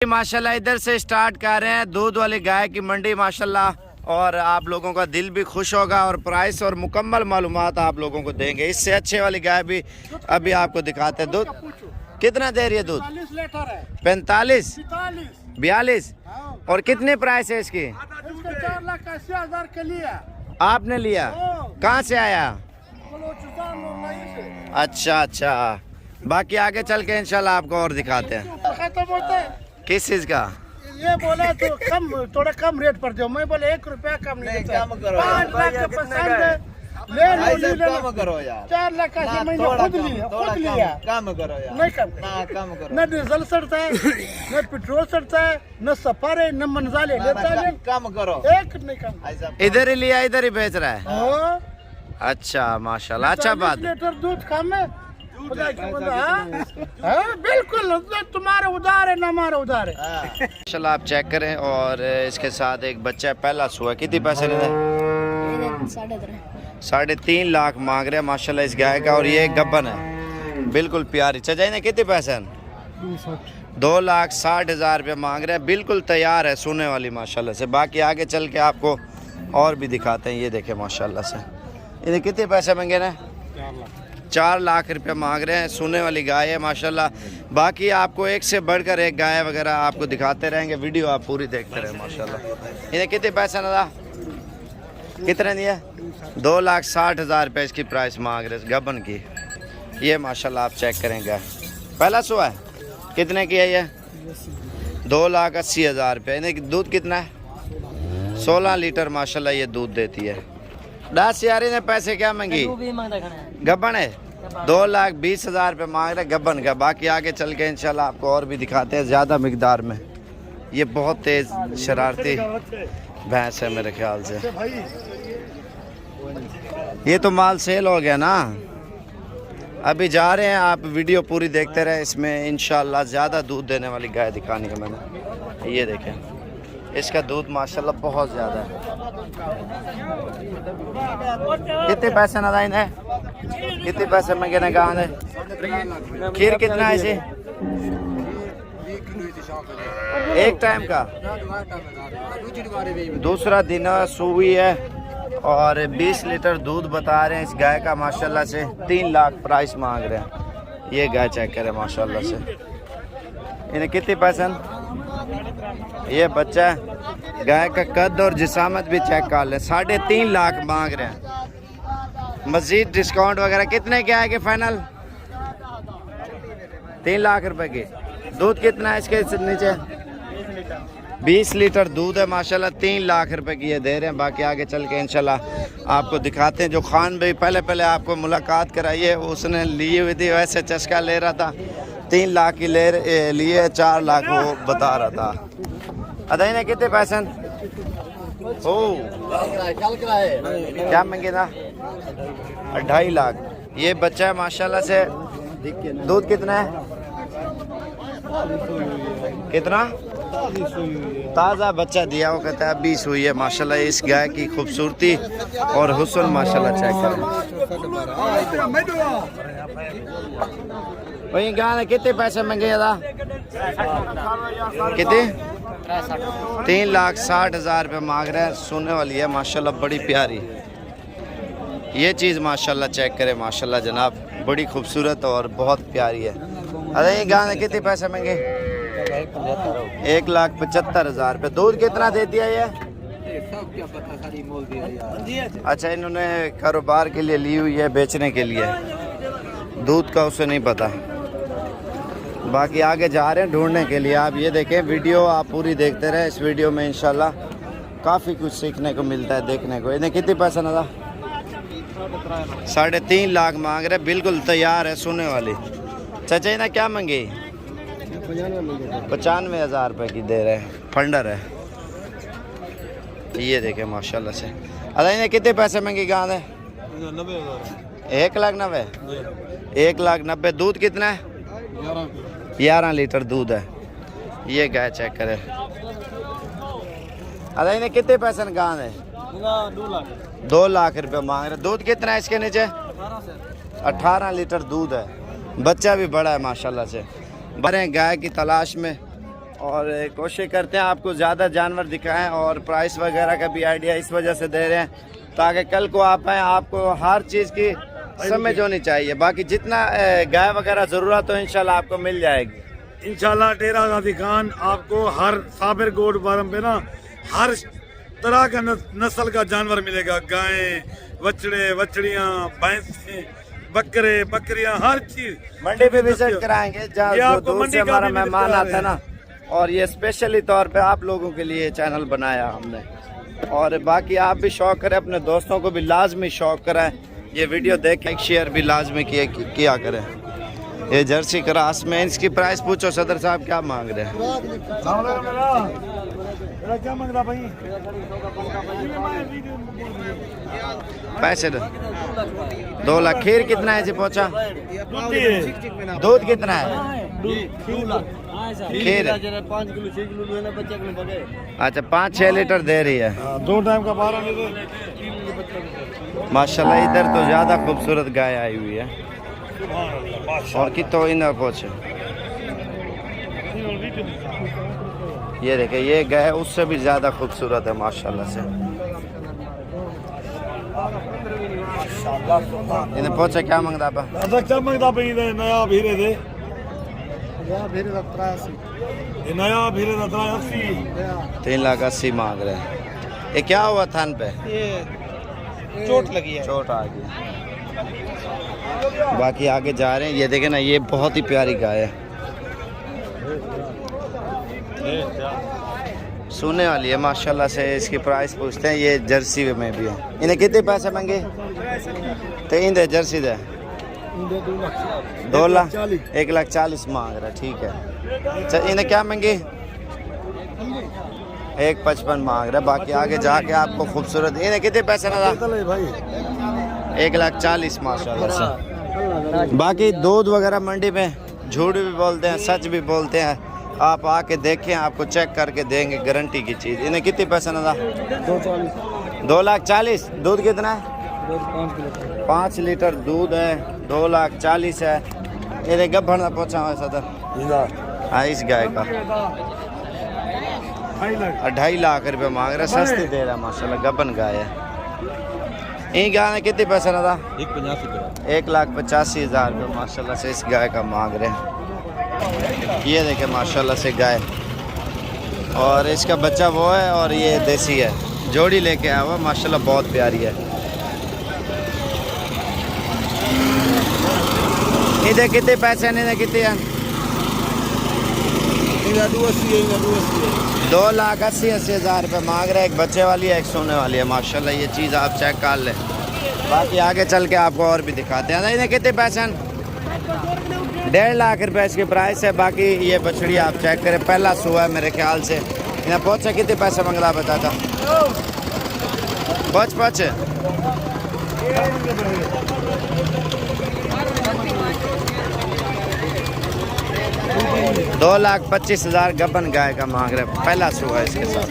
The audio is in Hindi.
माशाल्लाह इधर से स्टार्ट कर रहे हैं दूध वाली गाय की मंडी माशाल्लाह, और आप लोगों का दिल भी खुश होगा और प्राइस और मुकम्मल मालूमात आप लोगों को देंगे। इससे अच्छे वाली गाय भी अभी आपको दिखाते हैं। दूध कितना दे रही है? दूध 45, 42। और कितने प्राइस है इसकी? 4,80,000 के लिए। आपने लिया? कहाँ से आया? अच्छा अच्छा, बाकी आगे चल के इंशाल्लाह आपको और दिखाते हैं। किस चीज का? ये बोला तो कम, थोड़ा कम रेट पर दो। मैं बोले 1 रुपया कम नहीं, कम करो। 5 लाख का पसंद ले लो, करो यार। 4 लाख का मैंने खुद लिया। कम करो यार। नहीं कम करो। न डीजल सड़ता है, न पेट्रोल सड़ता है, न सफर है, न मंजाले लेता है। कम करो। एक नहीं कम। इधर ही लिया, इधर ही बेच रहा है। अच्छा माशाल्लाह, अच्छा बात। लीटर दूध कम है बिल्कुल। तुम्हारे उधार है न हमारा उधार है। माशाल्लाह आप चेक करें। और इसके साथ एक बच्चा पहला सुआ। कितने पैसे लेते? 3.5 लाख मांग रहे हैं माशाल्लाह इस गाय का। और ये गब्बन है, बिल्कुल प्यारी। चाचा ने कितने पैसे? 2,60,000 रुपये मांग रहे हैं। बिल्कुल तैयार है सोने वाली माशाल्लाह से। बाकी आगे चल के आपको और भी दिखाते हैं। ये देखें माशाल्लाह से। इन्हें कितने पैसे मांगे ना? 4 लाख रुपये मांग रहे हैं। सोने वाली गाय है माशाल्लाह। बाकी आपको एक से बढ़कर एक गाय वगैरह आपको दिखाते रहेंगे। वीडियो आप पूरी देखते रहे माशाल्लाह। इन्हें कितने पैसे ना? कितने दिए? 2,60,000 रुपये इसकी प्राइस मांग रहे हैं गबन की। ये माशाल्लाह आप चेक करेंगे। पहला सुआ है। कितने की है ये? 2,80,000 रुपये। इन्हें दूध कितना है? 16 लीटर माशाल्लाह ये दूध देती है। 10 यारी ने पैसे क्या मांगी? गबन है। 2,20,000 रुपये मांग रहे गबन का। बाकी आगे चल के इंशाल्लाह आपको और भी दिखाते हैं ज़्यादा मिकदार में। ये बहुत तेज़ शरारती भैंस है मेरे ख्याल से। ये तो माल सेल हो गया ना। अभी जा रहे हैं, आप वीडियो पूरी देखते रहे। इसमें इंशाल्लाह ज़्यादा दूध देने वाली गाय दिखानी है मैंने। ये देखें, इसका दूध माशाल्लाह बहुत ज़्यादा है। कितने पैसे ना है? कितने पैसे मांगे ना गाँव ने? खीर कितना है इसे? एक टाइम का, दूसरा दिन सुई है। और 20 लीटर दूध बता रहे हैं इस गाय का माशाल्लाह से। 3 लाख प्राइस मांग रहे हैं। ये गाय चेक करें माशाल्लाह से। इन्हें कितने पैसे? ये बच्चा है। गाय का कद और जिसामत भी चेक कर लें। 3.5 लाख मांग रहे हैं। मजीद डिस्काउंट वगैरह कितने के आएंगे फाइनल? 3 लाख रुपए की। दूध कितना है इसके नीचे? 20 लीटर दूध है माशाल्लाह। 3 लाख रुपए की ये दे रहे हैं। बाकी आगे चल के इंशाल्लाह आपको दिखाते हैं। जो खान भाई पहले आपको मुलाकात कराई है, उसने ली हुई थी, वैसे चस्का ले रहा था। 3 लाख की लिए 4 लाख वो बता रहा था। अदाई ने कितने पैसे? क्या मांगे था? 2.5 लाख। ये बच्चा है माशाल्लाह से। दूध कितना है? कितना? ताज़ा बच्चा दिया वो कहता है 20 हुई है माशाल्लाह। इस गाय की खूबसूरती और हुस्न माशाल्लाह चेक करें। वही गाय ने कितने पैसे मांगे था? कितने? 3,60,000 रुपये मांग रहे हैं। सोने वाली है माशाल्लाह, बड़ी प्यारी। ये चीज़ माशाल्लाह चेक करें माशाल्लाह जनाब, बड़ी खूबसूरत और बहुत प्यारी है। अरे ये गाय ने कितने पैसे मांगे? 1,75,000 रुपये। दूध कितना देती है ये? अच्छा, इन्होंने कारोबार के लिए ली हुई है, बेचने के लिए। दूध का उसे नहीं पता। बाकी आगे जा रहे हैं ढूंढने के लिए। आप ये देखें, वीडियो आप पूरी देखते रहे। इस वीडियो में इंशाल्लाह काफ़ी कुछ सीखने को मिलता है, देखने को। इन्हें कितने पैसा ना था? 3.5 लाख मांग रहे। बिल्कुल तैयार है सोने वाली। चाचा इन्हें क्या मांगी? 95,000 रुपये की दे रहे हैं। फंडर है। ये देखें माशाल्लाह से। अरे इन्हें कितने पैसे मांगी गाँव ने? 1,90,000। 1,90,000। दूध कितना है? 11 लीटर दूध है। ये गाय चेक करें। अरे इन्हें कितने पैसे गाँव ने? 2 लाख रुपये मांग रहे। दूध कितना है इसके नीचे? 18 लीटर दूध है। बच्चा भी बड़ा है माशाल्लाह से। बड़े गाय की तलाश में और कोशिश करते हैं आपको ज़्यादा जानवर दिखाएं और प्राइस वगैरह का भी आइडिया इस वजह से दे रहे हैं ताकि कल को आप आएँ आपको हर चीज़ की समझ होनी चाहिए। बाकी जितना गाय वगैरह ज़रूरत हो इंशाल्लाह आपको मिल जाएगी। इंशाल्लाह डेरा गाजी खान आपको हर साबिर गोड बारम पे ना हर तरह का नस्ल का जानवर मिलेगा। गायें, बछड़े, बछड़ियाँ, भैंसें, बकरे, बकरियाँ, हर चीज मंडी पे विजिट कराएंगे जहाँ दूर से हमारा मेहमान आता है ना, और ये स्पेशली तौर पे आप लोगों के लिए चैनल बनाया हमने। और बाकी आप भी शौक करें, अपने दोस्तों को भी लाजमी शौक कराएं, ये वीडियो देख लाइक शेयर भी लाजमी किया करें। ये जर्सी क्रॉस में इसकी प्राइस पूछो सदर साहब क्या मांग रहे हैं? क्या मांग रहा भाई? पैसे 2 लाख। खीर कितना है जी पहुँचा? दूध कितना है? खीर 5 किलो 6 किलो लेना बच्चे को बगे। अच्छा 5-6 लीटर दे रही है। 2 टाइम का 12 लीटर। माशाल्लाह इधर तो ज़्यादा खूबसूरत गाय आई हुई है। और कितो इधर पहुँचे, ये देखे ये गाय उससे भी ज़्यादा खूबसूरत है माशाल्लाह से। इन्हें पहुँचे क्या मांगता पा? क्या मांगता भाई? नया भीरे दे, नया भीरे 3,80,000 मांग रहे हैं। ये क्या हुआ थान पे? चोट लगी है। चोट आ गई। बाकी आगे जा रहे हैं, ये देखे ना ये बहुत ही प्यारी गाय है, सोने वाली है माशाल्लाह से। इसकी प्राइस पूछते हैं, ये जर्सी में भी है। इन्हें कितने पैसे मांगे? 3 जर्सी दे 2 लाख 1,40,000 मांग रहा है। ठीक है। अच्छा इन्हें क्या मांगे? 1,55,000 मांग रहा है। बाकी आगे जाके आपको खूबसूरत। इन्हें कितने पैसे ना भाई? 1,40,000 माशाल्लाह से। बाकी दूध वगैरह मंडी में झूठ भी बोलते हैं, सच भी बोलते हैं। आप आके देखें, आपको चेक करके देंगे, गारंटी की चीज़। इन्हें कितने पैसे ना? 2,40,000। दूध कितना है? 5 लीटर दूध है। 2,40,000 है। इन्हें गब्भर ना पहुँचा हुआ सदर। हाँ इस गाय का 2.5 लाख रुपये मांग रहा है। सस्ती दे रहा है माशाल्लाह, गबन गाय है। इन गाय में कितने पैसे ना था? 1,85,000 रुपये माशाल्लाह से इस गाय का मांग रहे हैं। ये देखे माशाल्लाह से गाय, और इसका बच्चा वो है और ये देसी है। जोड़ी लेके आया हुआ माशाल्लाह, बहुत प्यारी है। इधर कितने पैसे नहीं, कितने हैं? 2,80,000 रुपये मांग रहे हैं। एक बच्चे वाली है, एक सोने वाली है माशाल्लाह। ये चीज़ आप चेक कर लें। बाकी आगे चल के आपको और भी दिखाते हैं। इन्हें कितने पैसे हैं? 1.5 लाख रुपये इसकी प्राइस है। बाकी ये बछड़ी आप चेक करें, पहला सुआ है मेरे ख्याल से। इन्हें पहुँचे कितने पैसे मंगला बता था? पहुँचे 2,25,000 गबन गाय का मांग रहे, पहला सुआ है इसके साथ।